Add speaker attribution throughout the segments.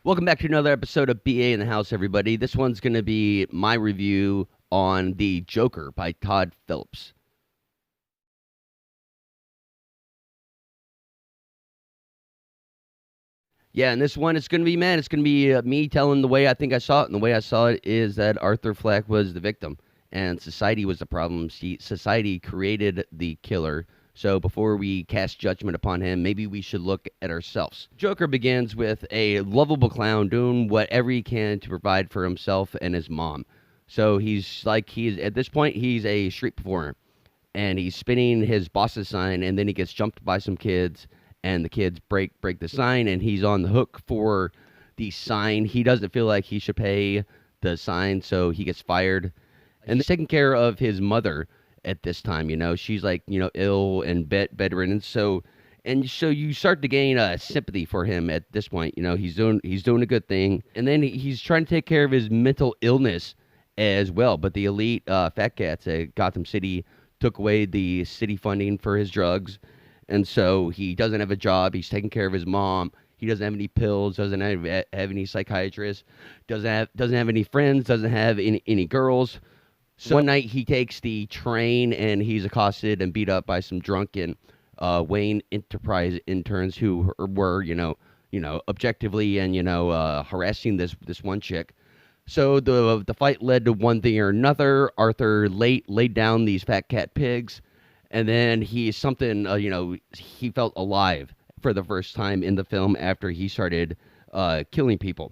Speaker 1: Welcome back to another episode of BA in the House, everybody. This one's going to be my review on The Joker by Todd Phillips. Yeah, and this one, it's going to be, man, it's going to be me telling the way I think I saw it. And the way I saw it is that Arthur Fleck was the victim and society was the problem. Society created the killer. So before we cast judgment upon him, maybe we should look at ourselves. Joker begins with a lovable clown doing whatever he can to provide for himself and his mom. So he's at this point, he's a street performer and he's spinning his boss's sign, and then he gets jumped by some kids, and the kids break the sign, and he's on the hook for the sign. He doesn't feel like he should pay the sign, so he gets fired. And he's taking care of his mother at this time. She's ill and bedridden. So you start to gain sympathy for him at this point. He's doing a good thing, and then he's trying to take care of his mental illness as well. But the elite fat cats at Gotham City took away the city funding for his drugs, and so he doesn't have a job. He's taking care of his mom. He doesn't have any pills. Doesn't have any psychiatrists. Doesn't have any friends. Doesn't have any girls. So one night he takes the train and he's accosted and beat up by some drunken Wayne Enterprise interns who were objectively and harassing this one chick. So the fight led to one thing or another. Arthur laid down these fat cat pigs, and then he felt alive for the first time in the film after he started killing people.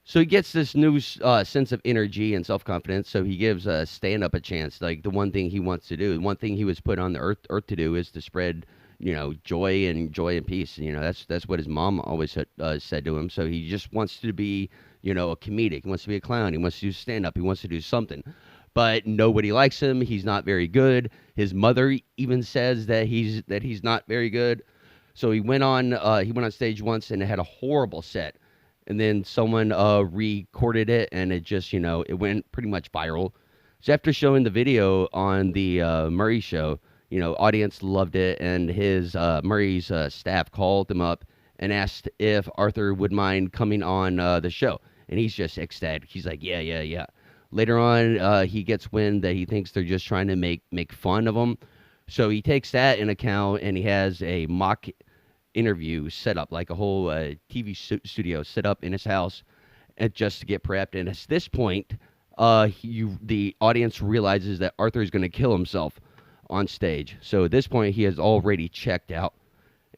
Speaker 1: So he gets this new sense of energy and self-confidence, so he gives stand-up a chance. Like, the one thing he wants to do, the one thing he was put on the earth to do is to spread, joy and peace. That's what his mom always said to him. So he just wants to be, a comedic. He wants to be a clown. He wants to do stand-up. He wants to do something. But nobody likes him. He's not very good. His mother even says that he's not very good. So he went on stage once and had a horrible set. And then someone recorded it, and it just, it went pretty much viral. So after showing the video on the Murray show, audience loved it, and his Murray's staff called him up and asked if Arthur would mind coming on the show. And he's just ecstatic. He's like, yeah. Later on, he gets wind that he thinks they're just trying to make fun of him. So he takes that in account, and he has a mock interview set up, like a whole TV studio set up in his house, and just to get prepped. And at this point, the audience realizes that Arthur is going to kill himself on stage. So at this point, he has already checked out.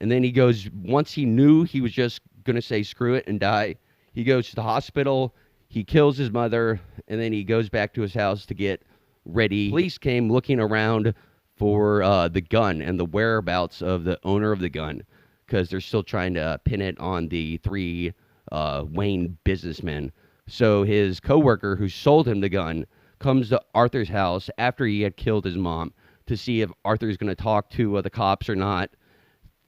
Speaker 1: And then he goes, once he knew he was just going to say screw it and die, he goes to the hospital, he kills his mother, and then he goes back to his house to get ready. Police came looking around for the gun and the whereabouts of the owner of the gun, because they're still trying to pin it on the three Wayne businessmen. So his coworker who sold him the gun comes to Arthur's house after he had killed his mom to see if Arthur's going to talk to the cops or not.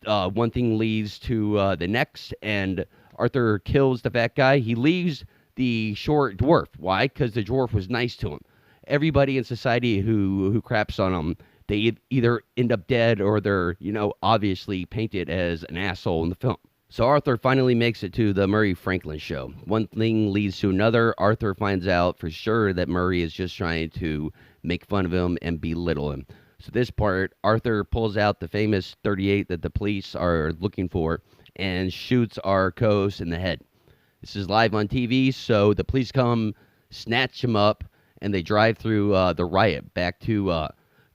Speaker 1: One thing leads to the next, and Arthur kills the fat guy. He leaves the short dwarf. Why? Because the dwarf was nice to him. Everybody in society who craps on him, they either end up dead or they're, obviously painted as an asshole in the film. So Arthur finally makes it to the Murray Franklin show. One thing leads to another. Arthur finds out for sure that Murray is just trying to make fun of him and belittle him. So this part, Arthur pulls out the famous .38 that the police are looking for and shoots our co-host in the head. This is live on TV, so the police come, snatch him up, and they drive through the riot back to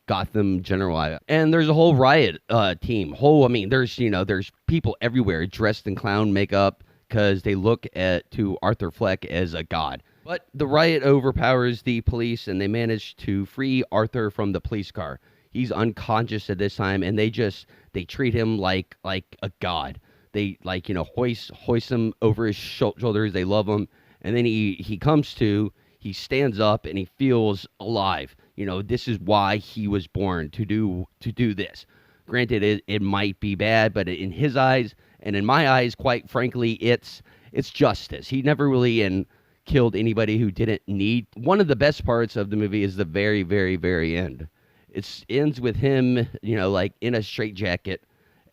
Speaker 1: Gotham General. And there's a whole riot team. There's people everywhere dressed in clown makeup because they look to Arthur Fleck as a god. But the riot overpowers the police, and they manage to free Arthur from the police car. He's unconscious at this time, and they treat him like a god. They hoist him over his shoulders. They love him, and then he comes to. He stands up and he feels alive. This is why he was born, to do this. Granted, it might be bad, but in his eyes and in my eyes, quite frankly, it's justice. He never really killed anybody who didn't need. One of the best parts of the movie is the very, very, very end. It ends with him, in a straitjacket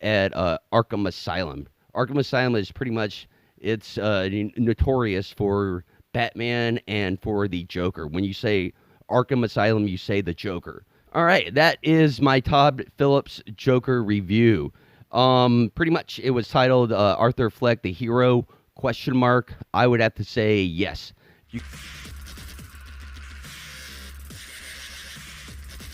Speaker 1: at Arkham Asylum. Arkham Asylum is pretty much It's notorious for Batman and for the Joker. When you say Arkham Asylum, you say the Joker. All right, that is my Todd Phillips Joker review. Pretty much, it was titled Arthur Fleck, the hero? Question mark. I would have to say yes. You